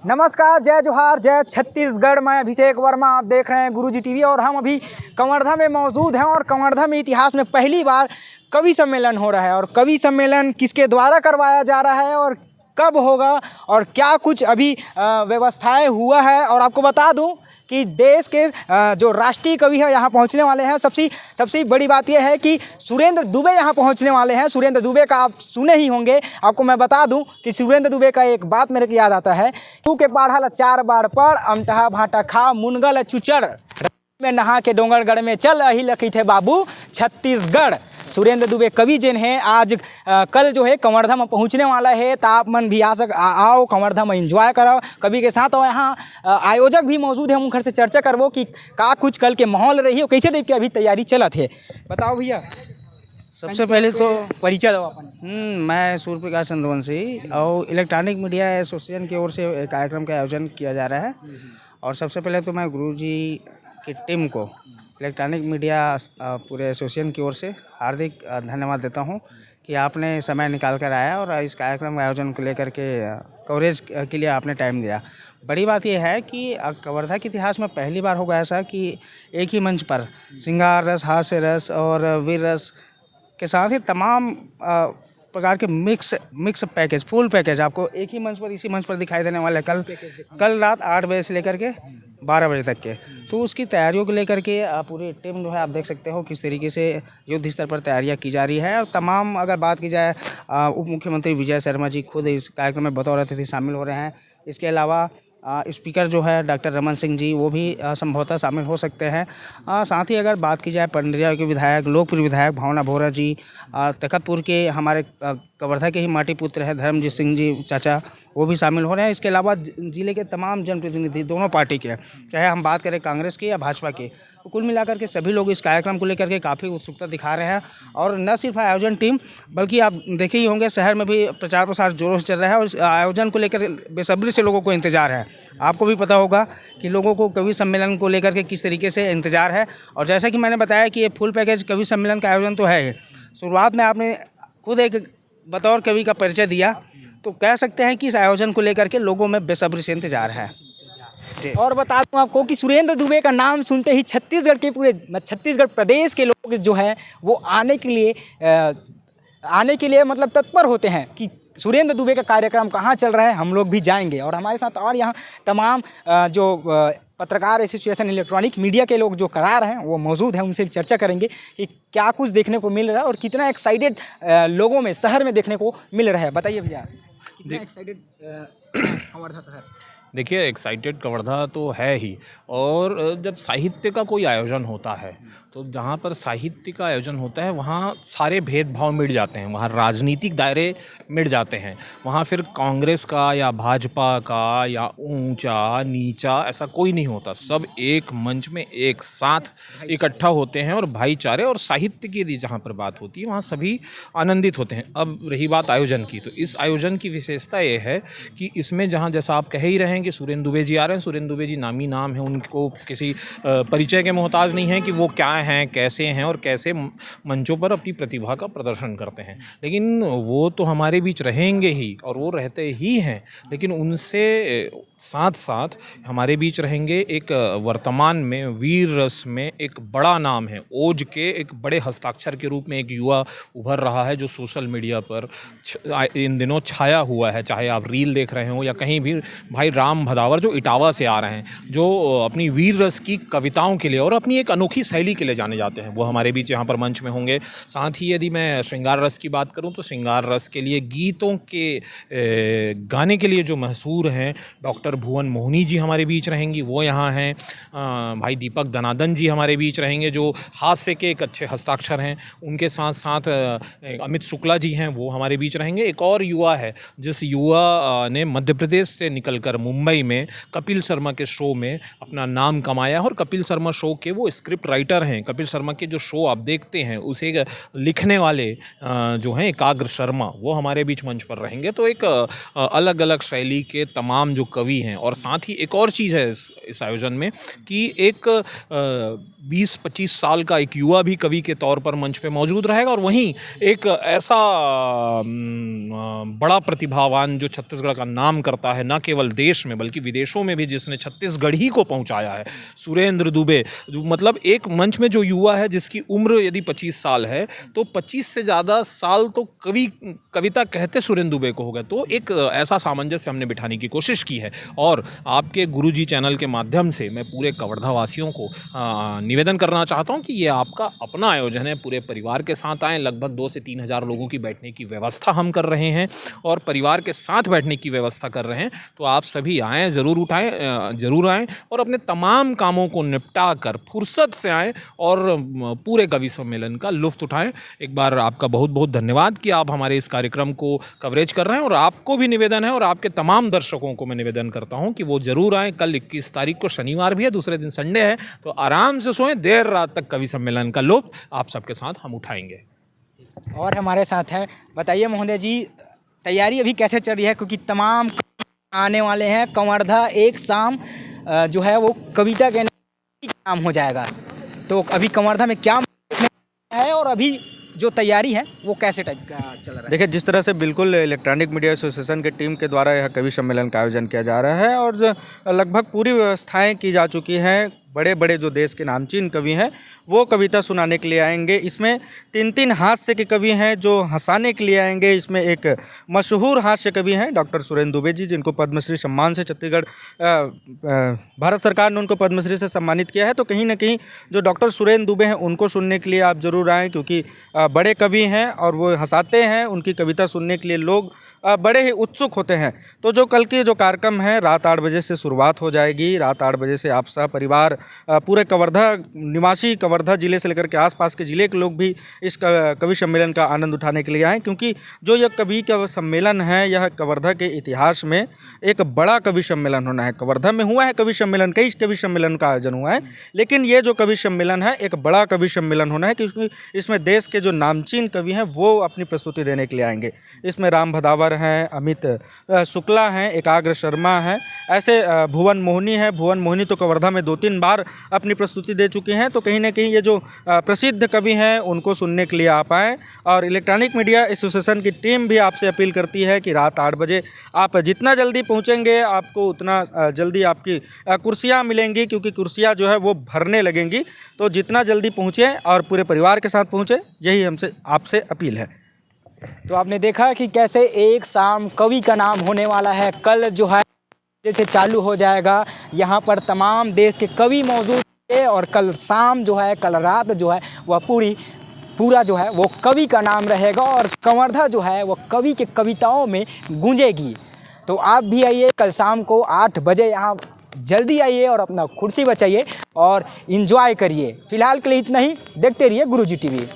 नमस्कार, जय जोहार, जय छत्तीसगढ़। मैं अभिषेक वर्मा, आप देख रहे हैं गुरुजी टीवी और हम अभी कवर्धा में मौजूद हैं। और कवर्धा में इतिहास में पहली बार कवि सम्मेलन हो रहा है। और कवि सम्मेलन किसके द्वारा करवाया जा रहा है और कब होगा और क्या कुछ अभी व्यवस्थाएं हुआ है। और आपको बता दूं कि देश के जो राष्ट्रीय कवि है यहाँ पहुँचने वाले हैं। सबसे बड़ी बात यह है कि सुरेंद्र दुबे यहाँ पहुँचने वाले हैं। सुरेंद्र दुबे का आप सुने ही होंगे। आपको मैं बता दूं कि सुरेंद्र दुबे का एक बात मेरे को याद आता है, तू के पाढ़ा 4 बार पढ़, अमटहा भाटा खा, मुनगल चुचड़ में नहा के डोंगरगढ़ में चल, अही लखी थे बाबू छत्तीसगढ़। सुरेंद्र दुबे कवि जिन हैं आज कल जो है कवर्धा में पहुंचने वाला है। तो आप मन भी आओ कवर्धा में एंजॉय करो कवि के साथ। और यहाँ आयोजक भी मौजूद है, हम घर से चर्चा करवो कि का कुछ कल के माहौल रही हो, कैसे टाइप की अभी तैयारी चला थे। बताओ भैया, सबसे पहले तो परिचय दो अपन। मैं सूर्य प्रकाश चंद्रवंशी और इलेक्ट्रॉनिक मीडिया एसोसिएशन की ओर से कार्यक्रम का आयोजन किया जा रहा है। और सबसे पहले तो मैं गुरुजी की टीम को इलेक्ट्रॉनिक मीडिया पूरे एसोसिएशन की ओर से हार्दिक धन्यवाद देता हूं कि आपने समय निकाल कर आया और इस कार्यक्रम के आयोजन को लेकर के कवरेज के लिए आपने टाइम दिया। बड़ी बात यह है कि कवर्धा के इतिहास में पहली बार होगा ऐसा कि एक ही मंच पर श्रृंगार रस, हास्य रस और वीर रस के साथ ही तमाम प्रकार के मिक्स पैकेज, फुल पैकेज आपको एक ही मंच पर, इसी मंच पर दिखाई देने वाले कल रात 8 बजे से लेकर के 12 बजे तक के। तो उसकी तैयारियों को लेकर के पूरी टीम जो है आप देख सकते हो किस तरीके से युद्ध स्तर पर तैयारियां की जा रही है। और तमाम अगर बात की जाए उप मुख्यमंत्री विजय शर्मा जी खुद इस कार्यक्रम में बतौर अतिथि शामिल हो रहे हैं। इसके अलावा स्पीकर जो है डॉक्टर रमन सिंह जी, वो भी संभवतः शामिल हो सकते हैं। साथ ही अगर बात की जाए पंडरिया के विधायक, लोकप्रिय विधायक भावना बोरा जी, तखतपुर के हमारे कवर्धा के ही माटी पुत्र है धर्मजीत सिंह जी चाचा, वो भी शामिल हो रहे हैं। इसके अलावा जिले के तमाम जनप्रतिनिधि दोनों पार्टी के, चाहे हम बात करें कांग्रेस की या भाजपा की, तो कुल मिलाकर के सभी लोग इस कार्यक्रम को लेकर के काफ़ी उत्सुकता दिखा रहे हैं। और न सिर्फ आयोजन टीम, बल्कि आप देखे ही होंगे शहर में भी प्रचार प्रसार जोरों से चल रहा है। और इस आयोजन को लेकर बेसब्री से लोगों को इंतजार है। आपको भी पता होगा कि लोगों को कवि सम्मेलन को लेकर के किस तरीके से इंतजार है। और जैसा कि मैंने बताया कि ये फुल पैकेज कवि सम्मेलन का आयोजन तो है। शुरुआत में आपने खुद एक बतौर कवि का परिचय दिया, तो कह सकते हैं कि इस आयोजन को लेकर के लोगों में बेसब्री से इंतजार है। और बता दूं आपको कि सुरेंद्र दुबे का नाम सुनते ही छत्तीसगढ़ के पूरे छत्तीसगढ़ प्रदेश के लोग जो हैं वो आने के लिए मतलब तत्पर होते हैं कि सुरेंद्र दुबे का कार्यक्रम कहाँ चल रहा है, हम लोग भी जाएंगे। और हमारे साथ और यहाँ तमाम जो पत्रकार एसोसिएशन इलेक्ट्रॉनिक मीडिया के लोग जो करा रहे हैं वो मौजूद हैं। उनसे चर्चा करेंगे कि क्या कुछ देखने को मिल रहा है और कितना एक्साइटेड लोगों में शहर में देखने को मिल रहा है। बताइए भैया, कितना एक्साइटेड कवर्धा शहर? देखिए, एक्साइटेड कवर्धा तो है ही। और जब साहित्य का कोई आयोजन होता है तो जहाँ पर साहित्य का आयोजन होता है वहाँ सारे भेदभाव मिट जाते हैं, वहाँ राजनीतिक दायरे मिट जाते हैं। वहाँ फिर कांग्रेस का या भाजपा का या ऊंचा नीचा ऐसा कोई नहीं होता। सब एक मंच में एक साथ इकट्ठा होते हैं और भाईचारे और साहित्य की यदि जहाँ पर बात होती है वहाँ सभी आनंदित होते हैं। अब रही बात आयोजन की, तो इस आयोजन की विशेषता ये है कि इसमें जहाँ जैसा आप कह ही रहे हैं कि सुरेंद्र दुबे जी आ रहे हैं, सुरेंद्र दुबे जी नामी नाम है, उनको किसी परिचय के मोहताज नहीं है कि वो क्या हैं, कैसे हैं और कैसे मंचों पर अपनी प्रतिभा का प्रदर्शन करते हैं। लेकिन वो तो हमारे बीच रहेंगे ही और वो रहते ही हैं। लेकिन उनसे साथ साथ हमारे बीच रहेंगे एक वर्तमान में वीर रस में एक बड़ा नाम है, ओज के एक बड़े हस्ताक्षर के रूप में एक युवा उभर रहा है जो सोशल मीडिया पर इन दिनों छाया हुआ है। चाहे आप रील देख रहे हो या कहीं भी, भाई राम भदावर जो इटावा से आ रहे हैं, जो अपनी वीर रस की कविताओं के लिए और अपनी एक अनोखी शैली के लिए जाने जाते हैं, वो हमारे बीच यहाँ पर मंच में होंगे। साथ ही यदि मैं श्रृंगार रस की बात करूँ तो श्रृंगार रस के लिए गीतों के गाने के लिए जो मशहूर हैं डॉक्टर भुवन मोहनी जी हमारे बीच रहेंगी, वो यहाँ हैं। भाई दीपक दनादन जी हमारे बीच रहेंगे जो हास्य के एक अच्छे हस्ताक्षर हैं। उनके साथ साथ अमित शुक्ला जी हैं, वो हमारे बीच रहेंगे। एक और युवा है जिस युवा ने मध्य प्रदेश से निकलकर मुंबई में कपिल शर्मा के शो में अपना नाम कमाया और कपिल शर्मा शो के वो स्क्रिप्ट राइटर हैं। कपिल शर्मा के जो शो आप देखते हैं उसे लिखने वाले जो हैं एकाग्र शर्मा, वो हमारे बीच मंच पर रहेंगे। तो एक अलग अलग शैली के तमाम जो कवि हैं। और साथ ही एक और चीज़ है इस आयोजन में कि एक 20-25 साल का एक युवा भी कवि के तौर पर मंच पे मौजूद रहेगा, और वहीं एक ऐसा बड़ा प्रतिभावान जो छत्तीसगढ़ का नाम करता है, न केवल देश में बल्कि विदेशों में भी, जिसने छत्तीसगढ़ ही को पहुंचाया है, सुरेंद्र दुबे। मतलब एक मंच में जो युवा है जिसकी उम्र यदि 25 साल है, तो 25 से ज़्यादा साल तो कविता कहते सुरेंद्र दुबे को होगा। तो एक ऐसा सामंजस्य हमने बिठाने की कोशिश की है, और आपके गुरुजी चैनल के माध्यम से मैं पूरे कवर्धा वासियों को निवेदन करना चाहता हूं कि ये आपका अपना आयोजन है, पूरे परिवार के साथ आएँ। लगभग 2 से 3 हज़ार लोगों की बैठने की व्यवस्था हम कर रहे हैं, और परिवार के साथ बैठने की व्यवस्था कर रहे हैं। तो आप सभी आएँ, ज़रूर आएँ, और अपने तमाम कामों को निपटा कर फुर्सत से आएँ और पूरे कवि सम्मेलन का लुत्फ़ उठाएँ। एक बार आपका बहुत बहुत धन्यवाद कि आप हमारे इस कार्यक्रम को कवरेज कर रहे हैं, और आपको भी निवेदन है, और आपके तमाम दर्शकों को मैं निवेदन करता हूं कि वो ज़रूर आएँ। कल 21 तारीख को शनिवार भी है, दूसरे दिन संडे है, तो आराम से सोएं, देर रात तक कवि सम्मेलन का लुत्फ़ आप सबके साथ हम उठाएंगे। और हमारे साथ हैं, बताइए महोदय जी, तैयारी अभी कैसे चल रही है? क्योंकि तमाम आने वाले हैं कवर्धा, एक शाम जो है वो कविता के नाम हो जाएगा। तो अभी कवर्धा में क्या है और अभी जो तैयारी है वो कैसे टाइप का चल रहा है? देखिए, जिस तरह से बिल्कुल इलेक्ट्रॉनिक मीडिया एसोसिएशन की टीम के द्वारा यह कवि सम्मेलन का आयोजन किया जा रहा है, और लगभग पूरी व्यवस्थाएं की जा चुकी हैं। बड़े बड़े जो देश के नामचीन कवि हैं वो कविता सुनाने के लिए आएंगे। इसमें 3-3 हास्य के कवि हैं जो हंसाने के लिए आएंगे। इसमें एक मशहूर हास्य कवि हैं डॉक्टर सुरेंद्र दुबे जी, जिनको पद्मश्री सम्मान से छत्तीसगढ़ भारत सरकार ने उनको पद्मश्री से सम्मानित किया है। तो कहीं ना कहीं जो डॉक्टर सुरेंद्र दुबे हैं उनको सुनने के लिए आप ज़रूर आएँ, क्योंकि बड़े कवि हैं और वो हंसाते हैं। उनकी कविता सुनने के लिए लोग बड़े ही उत्सुक होते हैं। तो जो कल की जो कार्यक्रम है, रात 8 बजे से शुरुआत हो जाएगी। रात 8 बजे से आप सह परिवार पूरे कवर्धा निवासी, कवर्धा जिले से लेकर के आसपास के ज़िले के लोग भी इस कवि सम्मेलन का आनंद उठाने के लिए आएँ, क्योंकि जो यह कवि का सम्मेलन है, यह कवर्धा के इतिहास में एक बड़ा कवि सम्मेलन होना है। कवर्धा में हुआ है कवि सम्मेलन, कई कवि सम्मेलन का आयोजन हुआ है, लेकिन ये जो कवि सम्मेलन है एक बड़ा कवि सम्मेलन होना है, क्योंकि इसमें देश के जो नामचीन कवि हैं वो अपनी प्रस्तुति देने के लिए आएंगे। इसमें राम भदावर हैं, अमित शुक्ला हैं, एकाग्र शर्मा हैं, ऐसे भुवन मोहिनी है। भुवन मोहिनी तो कवर्धा में 2-3 बार अपनी प्रस्तुति दे चुके हैं। तो कहीं ना कहीं ये जो प्रसिद्ध कवि हैं उनको सुनने के लिए आप आएँ। और इलेक्ट्रॉनिक मीडिया एसोसिएशन की टीम भी आपसे अपील करती है कि रात 8 बजे आप जितना जल्दी पहुँचेंगे आपको उतना जल्दी आपकी कुर्सियाँ मिलेंगी, क्योंकि कुर्सियाँ जो है वो भरने लगेंगी। तो जितना जल्दी पहुँचें और पूरे परिवार के साथ पहुँचें, यही हमसे आपसे अपील है। तो आपने देखा कि कैसे एक शाम कवि का नाम होने वाला है। कल जो है जैसे चालू हो जाएगा, यहाँ पर तमाम देश के कवि मौजूद है, और कल शाम जो है, कल रात जो है वह पूरा जो है वो कवि का नाम रहेगा, और कवर्धा जो है वो कवि के कविताओं में गूंजेगी। तो आप भी आइए कल शाम को 8 बजे यहाँ जल्दी आइए और अपना कुर्सी बचाइए और इन्जॉय करिए। फिलहाल के लिए इतना ही। देखते रहिए गुरुजी टीवी।